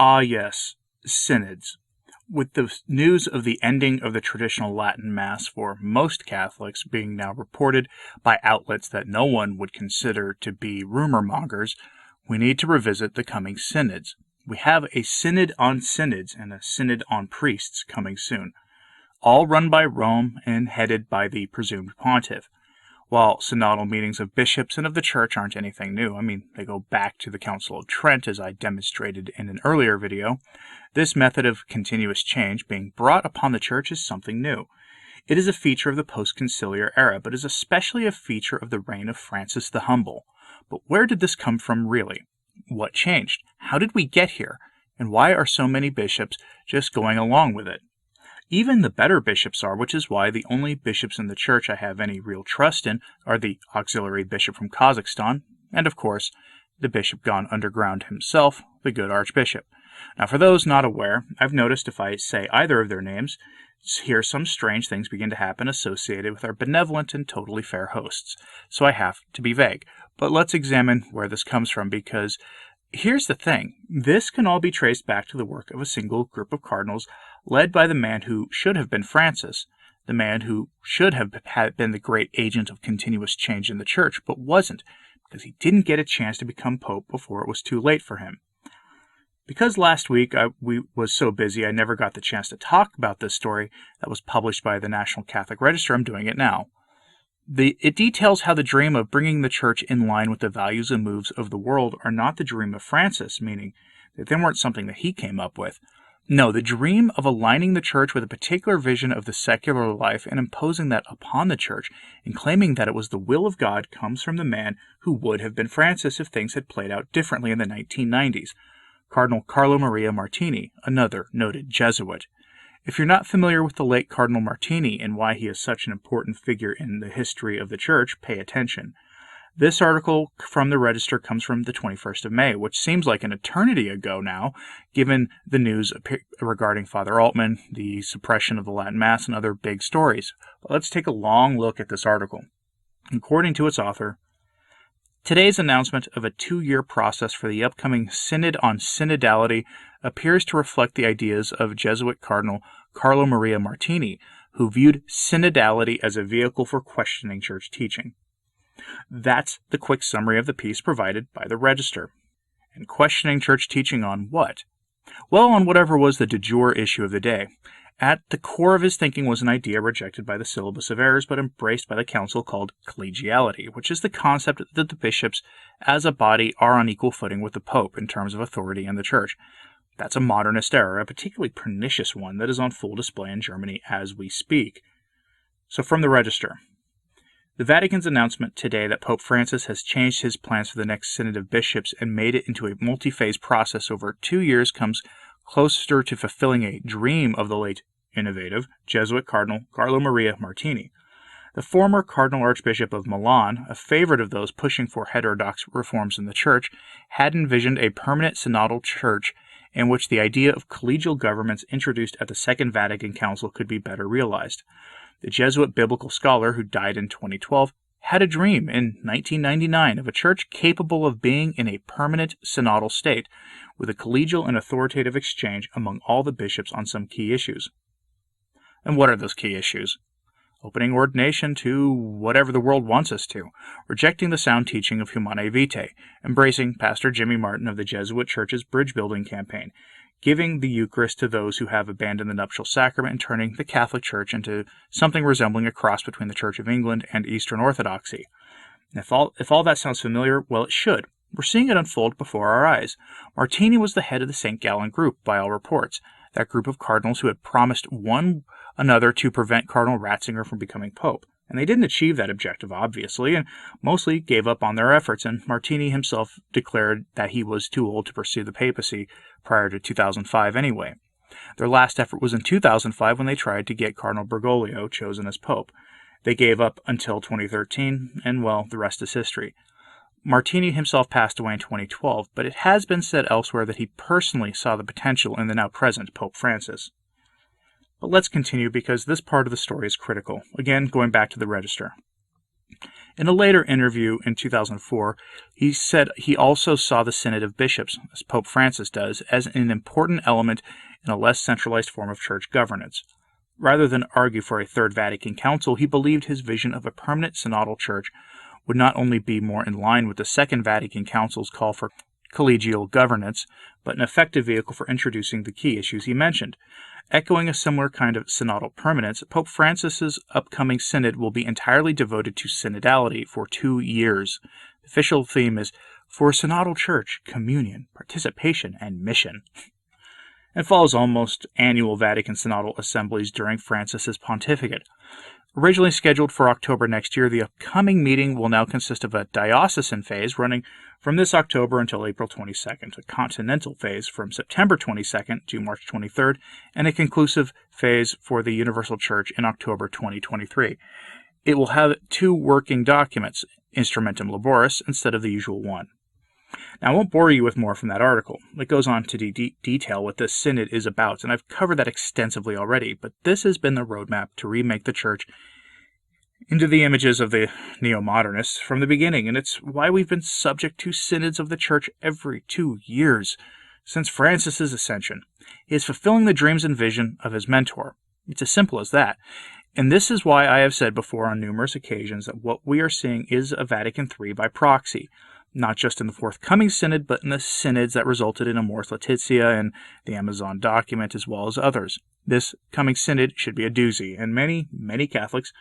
Ah yes, Synods. With the news of the ending of the traditional Latin Mass for most Catholics being now reported by outlets that no one would consider to be rumor mongers, we need to revisit the coming synods. We have a synod on synods and a synod on priests coming soon, all run by Rome and headed by the presumed pontiff. While synodal meetings of bishops and of the church aren't anything new, they go back to the Council of Trent as I demonstrated in an earlier video, this method of continuous change being brought upon the church is something new. It is a feature of the post-conciliar era, but is especially a feature of the reign of Francis the Humble. But where did this come from really? What changed? How did we get here? And why are so many bishops just going along with it? Even the better bishops are, which is why the only bishops in the church I have any real trust in are the auxiliary bishop from Kazakhstan, and of course, the bishop gone underground himself, the good archbishop. Now for those not aware, I've noticed if I say either of their names, here some strange things begin to happen associated with our benevolent and totally fair hosts, so I have to be vague. But let's examine where this comes from, because here's the thing, this can all be traced back to the work of a single group of cardinals led by the man who should have been Francis, the man who should have been the great agent of continuous change in the church, but wasn't, because he didn't get a chance to become pope before it was too late for him. Because last week we was so busy I never got the chance to talk about this story that was published by the National Catholic Register, I'm doing it now. It details how the dream of bringing the church in line with the values and moves of the world are not the dream of Francis, meaning that they weren't something that he came up with. No, the dream of aligning the church with a particular vision of the secular life and imposing that upon the church and claiming that it was the will of God comes from the man who would have been Francis if things had played out differently in the 1990s, Cardinal Carlo Maria Martini, another noted Jesuit. If you're not familiar with the late Cardinal Martini and why he is such an important figure in the history of the church, pay attention. This article from the Register comes from the 21st of May, which seems like an eternity ago now, given the news regarding Father Altman, the suppression of the Latin Mass, and other big stories. But let's take a long look at this article. According to its author, today's announcement of a 2-year process for the upcoming Synod on Synodality appears to reflect the ideas of Jesuit Cardinal Carlo Maria Martini, who viewed synodality as a vehicle for questioning church teaching. That's the quick summary of the piece provided by the Register. And questioning church teaching on what? Well, on whatever was the de jure issue of the day. At the core of his thinking was an idea rejected by the Syllabus of Errors but embraced by the Council called collegiality, which is the concept that the bishops as a body are on equal footing with the Pope in terms of authority in the Church. That's a modernist error, a particularly pernicious one that is on full display in Germany as we speak. So from the Register. The Vatican's announcement today that Pope Francis has changed his plans for the next Synod of Bishops and made it into a multi-phase process over 2 years comes closer to fulfilling a dream of the late innovative Jesuit Cardinal Carlo Maria Martini. The former Cardinal Archbishop of Milan, a favorite of those pushing for heterodox reforms in the Church, had envisioned a permanent synodal church in which the idea of collegial governments introduced at the Second Vatican Council could be better realized. The Jesuit biblical scholar who died in 2012 had a dream in 1999 of a church capable of being in a permanent synodal state, with a collegial and authoritative exchange among all the bishops on some key issues. And what are those key issues? Opening ordination to whatever the world wants us to, rejecting the sound teaching of Humanae Vitae, embracing Pastor Jimmy Martin of the Jesuit Church's bridge-building campaign, giving the Eucharist to those who have abandoned the nuptial sacrament and turning the Catholic Church into something resembling a cross between the Church of England and Eastern Orthodoxy. And if all that sounds familiar, well, it should. We're seeing it unfold before our eyes. Martini was the head of the St. Gallen group, by all reports, that group of cardinals who had promised one another to prevent Cardinal Ratzinger from becoming pope. And they didn't achieve that objective, obviously, and mostly gave up on their efforts, and Martini himself declared that he was too old to pursue the papacy prior to 2005 anyway. Their last effort was in 2005 when they tried to get Cardinal Bergoglio chosen as pope. They gave up until 2013, and well, the rest is history. Martini himself passed away in 2012, but it has been said elsewhere that he personally saw the potential in the now present Pope Francis. But let's continue because this part of the story is critical. Again, going back to the Register. In a later interview in 2004, he said he also saw the Synod of Bishops, as Pope Francis does, as an important element in a less centralized form of church governance. Rather than argue for a Third Vatican Council, he believed his vision of a permanent synodal church would not only be more in line with the Second Vatican Council's call for collegial governance, but an effective vehicle for introducing the key issues he mentioned. Echoing a similar kind of synodal permanence, Pope Francis's upcoming synod will be entirely devoted to synodality for 2 years. The official theme is for a synodal church, communion, participation, and mission. It follows almost annual Vatican synodal assemblies during Francis's pontificate. Originally scheduled for October next year, the upcoming meeting will now consist of a diocesan phase running from this October until April 22nd, a continental phase from September 22nd to March 23rd, and a conclusive phase for the Universal Church in October 2023. It will have 2 working documents, Instrumentum Laboris, instead of the usual one. Now, I won't bore you with more from that article. It goes on to detail what this synod is about, and I've covered that extensively already, but this has been the roadmap to remake the church into the images of the neo-modernists from the beginning, and it's why we've been subject to synods of the church every 2 years since Francis's ascension. He is fulfilling the dreams and vision of his mentor. It's as simple as that. And this is why I have said before on numerous occasions that what we are seeing is a Vatican III by proxy, not just in the forthcoming synod, but in the synods that resulted in Amoris Laetitia and the Amazon document, as well as others. This coming synod should be a doozy, and many, many Catholics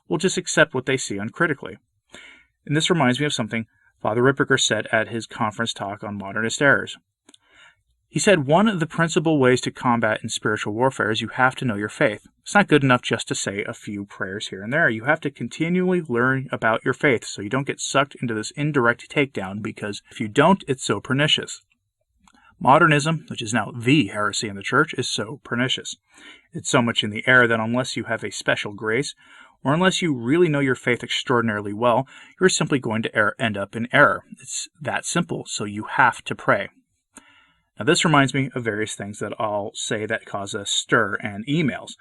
will just accept what they see uncritically. And this reminds me of something Father Ripperger said at his conference talk on modernist errors. He said, one of the principal ways to combat in spiritual warfare is you have to know your faith. It's not good enough just to say a few prayers here and there. You have to continually learn about your faith so you don't get sucked into this indirect takedown, because if you don't, it's so pernicious. Modernism, which is now the heresy in the church, is so pernicious. It's so much in the air that unless you have a special grace, or unless you really know your faith extraordinarily well, you're simply going to end up in error. It's that simple, so you have to pray. Now, this reminds me of various things that I'll say that cause a stir and emails.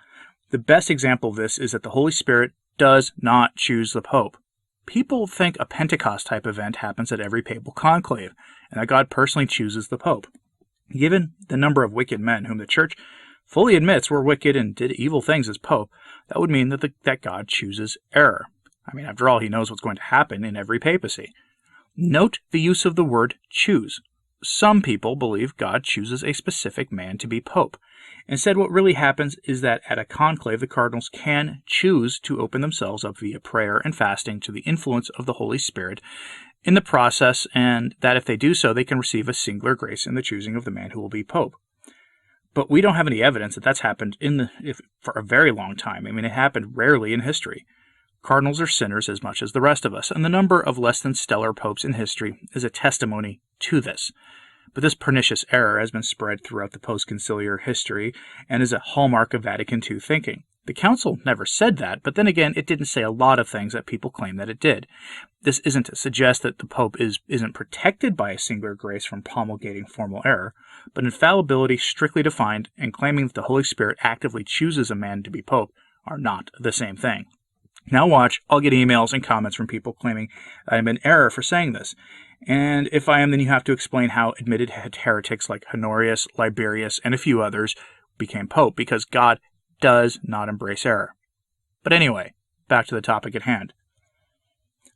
The best example of this is that the Holy Spirit does not choose the Pope. People think a Pentecost-type event happens at every papal conclave, and that God personally chooses the Pope. Given the number of wicked men whom the Church fully admits were wicked and did evil things as Pope, that would mean that God chooses error. I mean, after all, he knows what's going to happen in every papacy. Note the use of the word choose. Some people believe God chooses a specific man to be Pope. Instead, what really happens is that at a conclave, the cardinals can choose to open themselves up via prayer and fasting to the influence of the Holy Spirit in the process, and that if they do so, they can receive a singular grace in the choosing of the man who will be Pope. But we don't have any evidence that that's happened for a very long time. I mean, it happened rarely in history. Cardinals are sinners as much as the rest of us, and the number of less than stellar popes in history is a testimony to this. But this pernicious error has been spread throughout the post-conciliar history and is a hallmark of Vatican II thinking. The Council never said that, but then again, it didn't say a lot of things that people claim that it did. This isn't to suggest that the Pope isn't protected by a singular grace from promulgating formal error, but infallibility strictly defined and claiming that the Holy Spirit actively chooses a man to be Pope are not the same thing. Now watch, I'll get emails and comments from people claiming I'm in error for saying this. And if I am, then you have to explain how admitted heretics like Honorius, Liberius, and a few others became Pope, because God does not embrace error. But anyway, back to the topic at hand.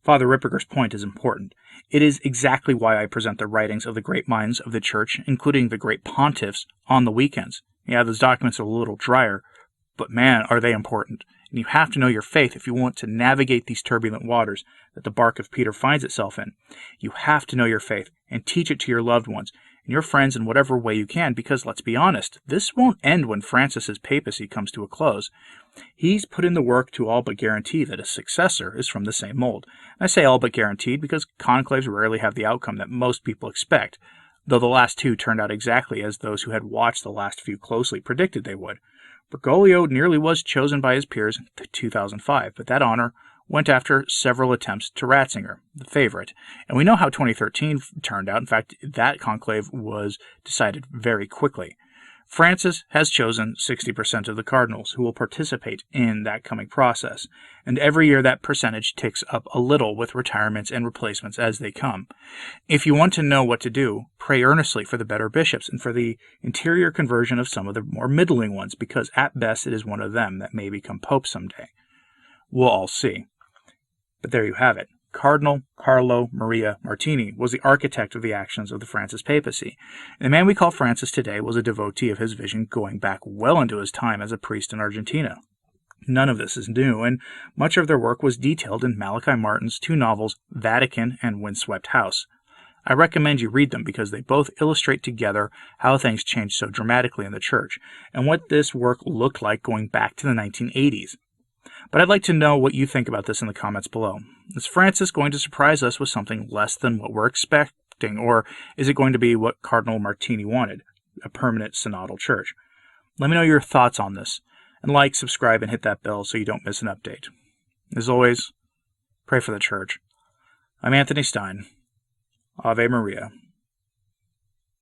Father Ripperger's point is important. It is exactly why I present the writings of the great minds of the Church, including the great pontiffs, on the weekends. Yeah, those documents are a little drier, but man, are they important. And you have to know your faith if you want to navigate these turbulent waters that the bark of Peter finds itself in. You have to know your faith and teach it to your loved ones and your friends in whatever way you can, because let's be honest, this won't end when Francis's papacy comes to a close. He's put in the work to all but guarantee that a successor is from the same mold. And I say all but guaranteed because conclaves rarely have the outcome that most people expect, though the last 2 turned out exactly as those who had watched the last few closely predicted they would. Bergoglio nearly was chosen by his peers in 2005, but that honor went after several attempts to Ratzinger, the favorite. And we know how 2013 turned out. In fact, that conclave was decided very quickly. Francis has chosen 60% of the cardinals who will participate in that coming process, and every year that percentage ticks up a little with retirements and replacements as they come. If you want to know what to do, pray earnestly for the better bishops and for the interior conversion of some of the more middling ones, because at best it is one of them that may become pope someday. We'll all see. But there you have it. Cardinal Carlo Maria Martini was the architect of the actions of the Francis papacy. And the man we call Francis today was a devotee of his vision going back well into his time as a priest in Argentina. None of this is new, and much of their work was detailed in Malachi Martin's 2 novels, Vatican and Windswept House. I recommend you read them because they both illustrate together how things changed so dramatically in the Church, and what this work looked like going back to the 1980s. But I'd like to know what you think about this in the comments below. Is Francis going to surprise us with something less than what we're expecting, or is it going to be what Cardinal Martini wanted, a permanent synodal church? Let me know your thoughts on this, and like, subscribe, and hit that bell so you don't miss an update. As always, pray for the Church. I'm Anthony Stine. Ave Maria.